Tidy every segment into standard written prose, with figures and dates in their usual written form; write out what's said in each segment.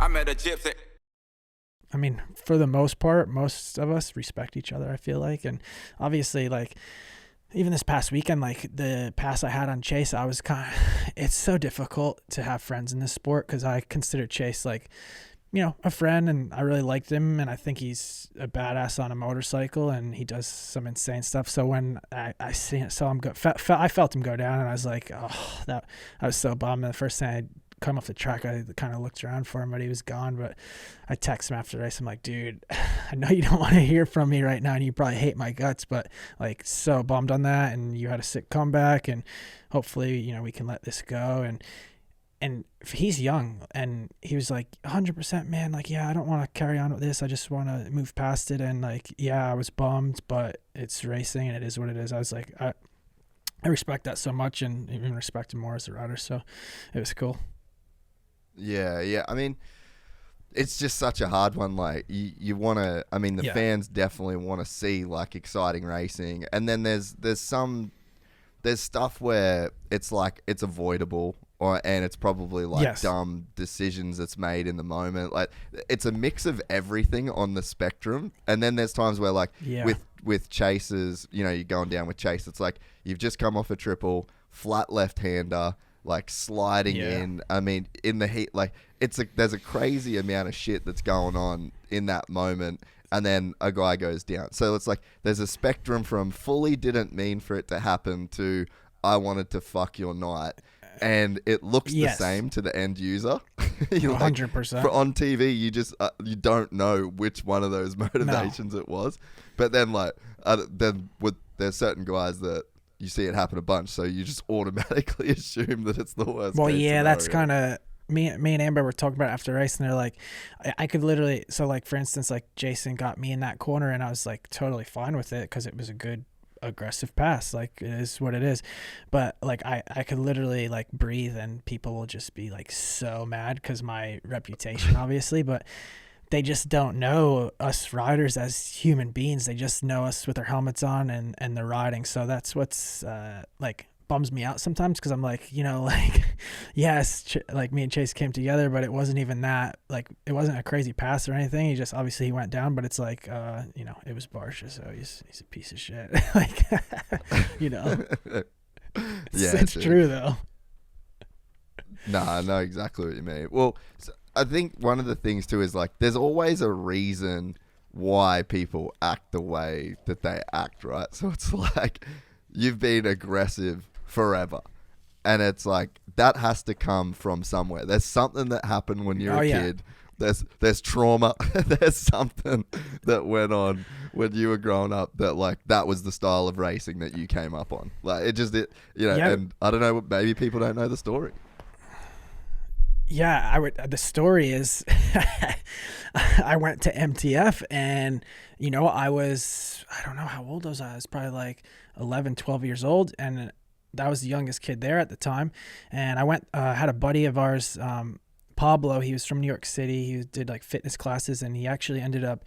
I met a gypsy. I mean, for the most part, most of us respect each other, I feel like. And obviously, like, even this past weekend, like the pass I had on Chase, I was it's so difficult to have friends in this sport because I consider Chase like, a friend, and I really liked him, and I think he's a badass on a motorcycle, and he does some insane stuff. So when I saw him go, I felt him go down, and I was like, oh, I was so bummed. And the first thing I come off the track, I kind of looked around for him, but he was gone. But I texted him after the race. I'm like, dude, I know you don't want to hear from me right now, and you probably hate my guts, but like, so bummed on that, and you had a sick comeback, and hopefully, we can let this go. And he's young, and he was like 100%, man, like, yeah, I don't want to carry on with this. I just want to move past it. And like, yeah, I was bummed, but it's racing and it is what it is. I was like, I respect that so much, and even respect him more as a rider. So it was cool. Yeah. I mean, it's just such a hard one. Like you want to, I mean, the fans definitely want to see like exciting racing. And then there's stuff where it's like, it's avoidable. And it's probably like dumb decisions that's made in the moment. Like, it's a mix of everything on the spectrum. And then there's times where like with chases, you're going down with Chase. It's like you've just come off a triple, flat left-hander, like sliding in. I mean, in the heat, like there's a crazy amount of shit that's going on in that moment. And then a guy goes down. So it's like there's a spectrum from fully didn't mean for it to happen to I wanted to fuck your night. And it looks the same to the end user. 100%. On TV, you just you don't know which one of those motivations it was. But then there's certain guys that you see it happen a bunch, so you just automatically assume that it's the worst. Well, case yeah, scenario. that's kind of me and Amber were talking about it after the race, and they're like, I could literally, so like for instance, like Jason got me in that corner, and I was like totally fine with it because it was a good aggressive pass, like it is what it is. But like I could literally like breathe, and people will just be like so mad because my reputation obviously, but they just don't know us riders as human beings. They just know us with our helmets on and the riding. So that's what's like bums me out sometimes, because I'm like, yes, like me and Chase came together, but it wasn't even that, like it wasn't a crazy pass or anything. He just obviously he went down, but it's like it was Barcia, so he's a piece of shit. Like it's true though. No, I know exactly what you mean. Well, so I think one of the things too is like there's always a reason why people act the way that they act, right? So it's like you've been aggressive forever, and it's like that has to come from somewhere. There's something that happened when you're a kid. There's trauma. There's something that went on when you were growing up that like that was the style of racing that you came up on. Like and I don't know, maybe people don't know the story. Yeah, the story is I went to MTF, and I don't know how old was I was probably like 11, 12 years old, and I was the youngest kid there at the time. And I went, had a buddy of ours, Pablo. He was from New York City. He did like fitness classes, and he actually ended up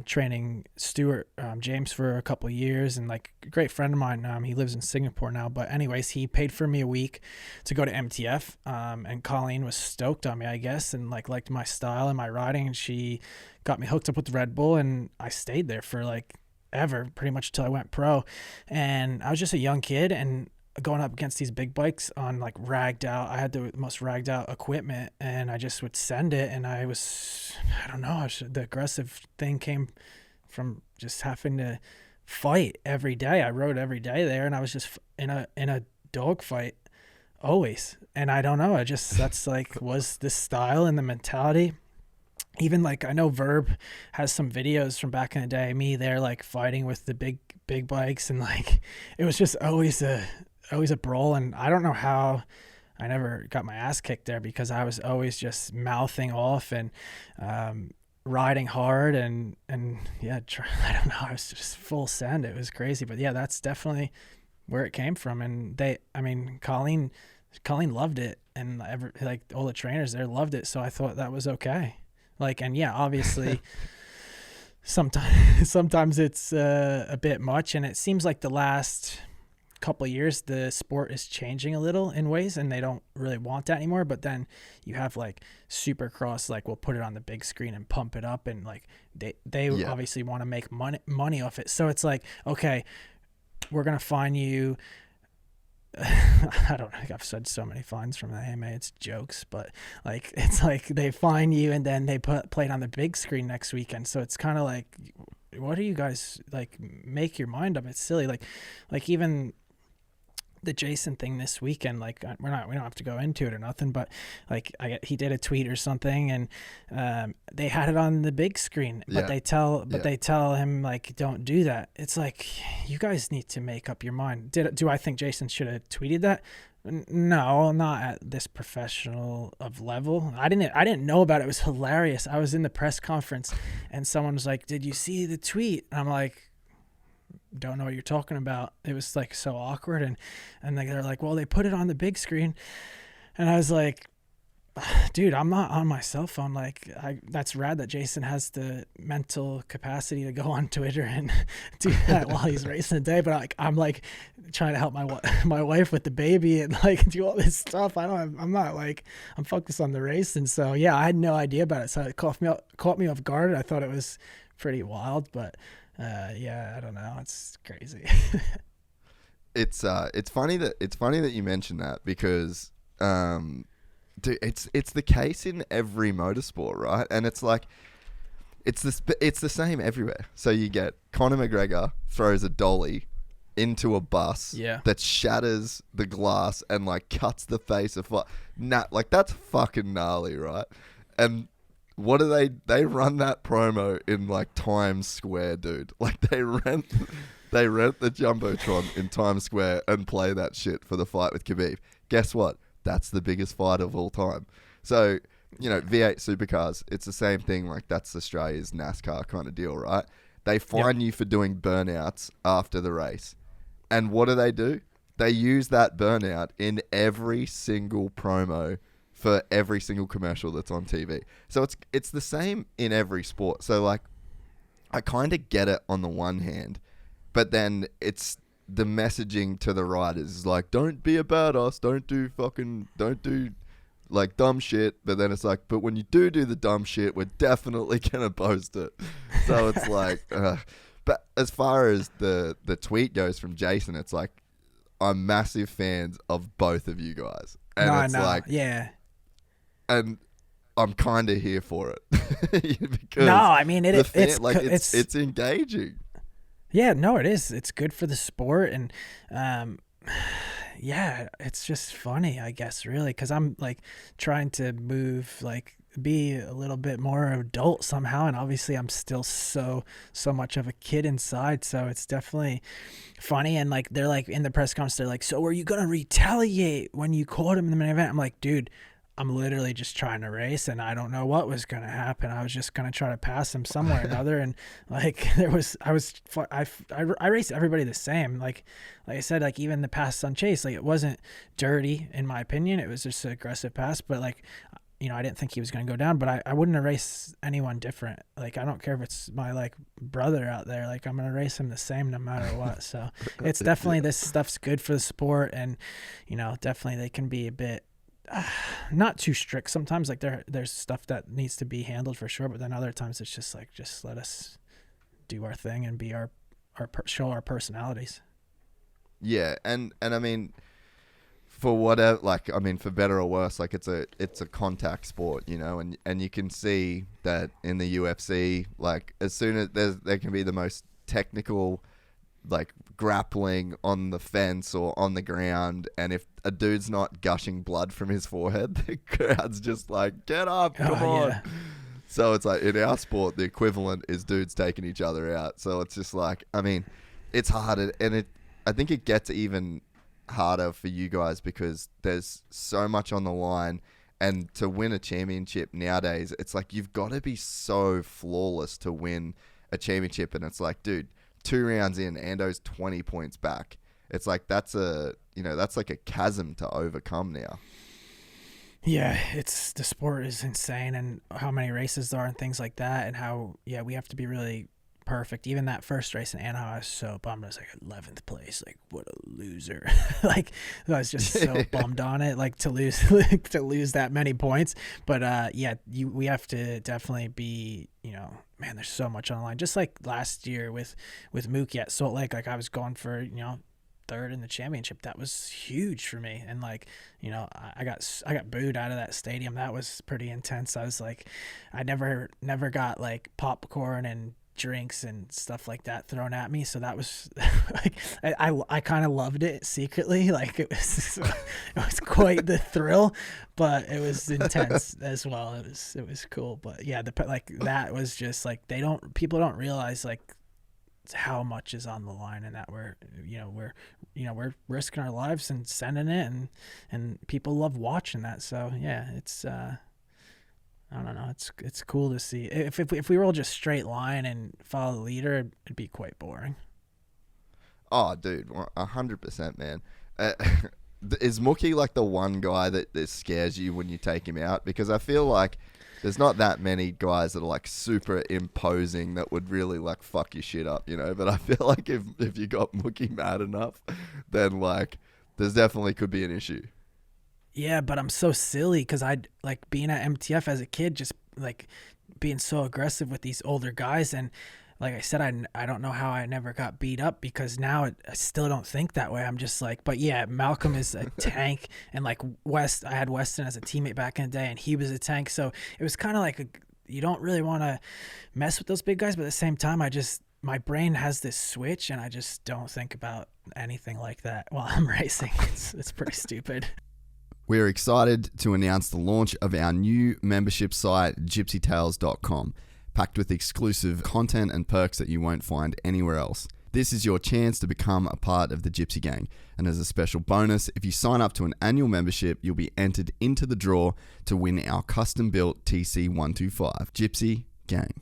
training Stuart James for a couple of years, and like a great friend of mine. He lives in Singapore now, but anyways, he paid for me a week to go to MTF, and Colleen was stoked on me, I guess, and like liked my style and my riding, and she got me hooked up with the Red Bull, and I stayed there for like ever, pretty much until I went pro. And I was just a young kid, and going up against these big bikes on like ragged out, I had the most ragged out equipment, and I just would send it. And I don't know, the aggressive thing came from just having to fight every day. I rode every day there, and I was just in a dog fight always. And I don't know, that's like was the style and the mentality. Even like I know Verb has some videos from back in the day, me there like fighting with the big bikes, and like it was just always a brawl. And I don't know how I never got my ass kicked there, because I was always just mouthing off and riding hard and yeah, I don't know, I was just full send. It was crazy. But yeah, that's definitely where it came from. And Colleen loved it, and like all the trainers there loved it, so I thought that was okay. Like, and yeah, obviously sometimes it's a bit much, and it seems like the last couple of years the sport is changing a little in ways, and they don't really want that anymore. But then you have like Supercross, like we'll put it on the big screen and pump it up, and like they obviously want to make money off it. So it's like, okay, we're gonna fine you. I don't know. I've said so many fines from the AMA. It's jokes, but like it's like they fine you and then they play it on the big screen next weekend. So it's kind of like, what do you guys like? Make your mind up. It's silly. Like even the Jason thing this weekend. Like we don't have to go into it or nothing, but like he did a tweet or something, and they had it on the big screen, but they tell him like, don't do that. It's like, you guys need to make up your mind. Do I think Jason should have tweeted that? No, not at this professional of level. I didn't know about it. It was hilarious. I was in the press conference and someone was like, did you see the tweet? And I'm like, don't know what you're talking about. It was like so awkward, and like they're like, well, they put it on the big screen, and I was like, dude, I'm not on my cell phone. Like, that's rad that Jason has the mental capacity to go on Twitter and do that while he's racing a day. But I'm like trying to help my wife with the baby and like do all this stuff. I'm focused on the race. And so, yeah, I had no idea about it. So it caught me off guard. I thought it was pretty wild, but yeah, I don't know. It's crazy. It's funny that you mentioned that because, dude, it's the case in every motorsport, right? And it's like, it's the same everywhere. So you get Conor McGregor throws a dolly into a bus that shatters the glass and like cuts the face of like that's fucking gnarly, right? And what do they run that promo in like Times Square, dude? Like they rent the Jumbotron in Times Square and play that shit for the fight with Khabib. Guess what? That's the biggest fight of all time. So, you know, V8 Supercars, it's the same thing. Like, that's Australia's NASCAR kind of deal, right? They fine you for doing burnouts after the race. And what do? They use that burnout in every single promo for every single commercial that's on TV. So it's the same in every sport. So, like, I kind of get it on the one hand, but then it's the messaging to the riders is like, don't be a badass, don't do like dumb shit. But then it's like, but when you do the dumb shit, we're definitely gonna post it. So it's like, but as far as the tweet goes from Jason, it's like, I'm massive fans of both of you guys, and yeah, and I'm kind of here for it because I mean it's engaging. Yeah, no, it is. It's good for the sport, and yeah, it's just funny, I guess, really, because I'm like trying to be a little bit more adult somehow, and obviously I'm still so much of a kid inside, so it's definitely funny. And like they're like in the press conference, they're like, so are you gonna retaliate when you caught him in the main event? I'm like, dude, I'm literally just trying to race, and I don't know what was going to happen. I was just going to try to pass him somewhere or another. And like I raced everybody the same. Like I said, like even the pass on Chase, like it wasn't dirty in my opinion. It was just an aggressive pass, but like, you know, I didn't think he was going to go down, but I wouldn't have raced anyone different. Like, I don't care if it's my like brother out there, like I'm going to race him the same no matter what. So it's definitely, this stuff's good for the sport. And, you know, definitely they can be a bit, not too strict sometimes. Like there's stuff that needs to be handled for sure, but then other times it's just like, just let us do our thing and be show our personalities. Yeah, and I mean, for whatever, like, I mean, for better or worse, like it's a contact sport, you know, and you can see that in the UFC, like as soon as there can be the most technical, like grappling on the fence or on the ground, and if a dude's not gushing blood from his forehead, the crowd's just like, get up, come on. Yeah. So it's like in our sport, the equivalent is dudes taking each other out. So it's just like, I mean, it's hard, and I think it gets even harder for you guys because there's so much on the line, and to win a championship nowadays, it's like you've got to be so flawless to win a championship, and it's like, dude, 2 rounds in, Ando's 20 points back. It's like that's like a chasm to overcome now. Yeah, the sport is insane, and how many races there are and things like that, and how we have to be really perfect. Even that first race in Anaheim, I was so bummed. I was like 11th place. Like, what a loser. Like, I was just so bummed on it, like to lose to lose that many points. But yeah, we have to definitely be, you know, man, there's so much on the line. Just like last year with Mookie at Salt Lake, like I was going for, you know, third in the championship. That was huge for me. And like, you know, I got booed out of that stadium. That was pretty intense. I was like, I never got like popcorn and drinks and stuff like that thrown at me. So that was like, I kind of loved it secretly. Like it was quite the thrill, but it was intense as well. It was cool. But yeah, like that was just like, people don't realize like how much is on the line, and that we're risking our lives and sending it, and people love watching that. So yeah, it's I don't know, it's cool to see. If we were all just straight line and follow the leader, it'd be quite boring. Oh dude, 100%, man. Is Mookie like the one guy that scares you when you take him out? Because I feel like there's not that many guys that are like super imposing that would really like fuck your shit up, you know? But I feel like if you got Mookie mad enough, then like there's definitely could be an issue. Yeah, but I'm so silly because I'd like being at MTF as a kid, just like being so aggressive with these older guys. And like I said, I don't know how I never got beat up, because now I still don't think that way. I'm just like, but yeah, Malcolm is a tank, and like I had Weston as a teammate back in the day, and he was a tank. So it was kind of like you don't really want to mess with those big guys, but at the same time, my brain has this switch, and I just don't think about anything like that while I'm racing. It's pretty stupid. We're excited to announce the launch of our new membership site, GYPSYTales.com. packed with exclusive content and perks that you won't find anywhere else. This is your chance to become a part of the Gypsy Gang. And as a special bonus, if you sign up to an annual membership, you'll be entered into the draw to win our custom-built TC125. Gypsy Gang.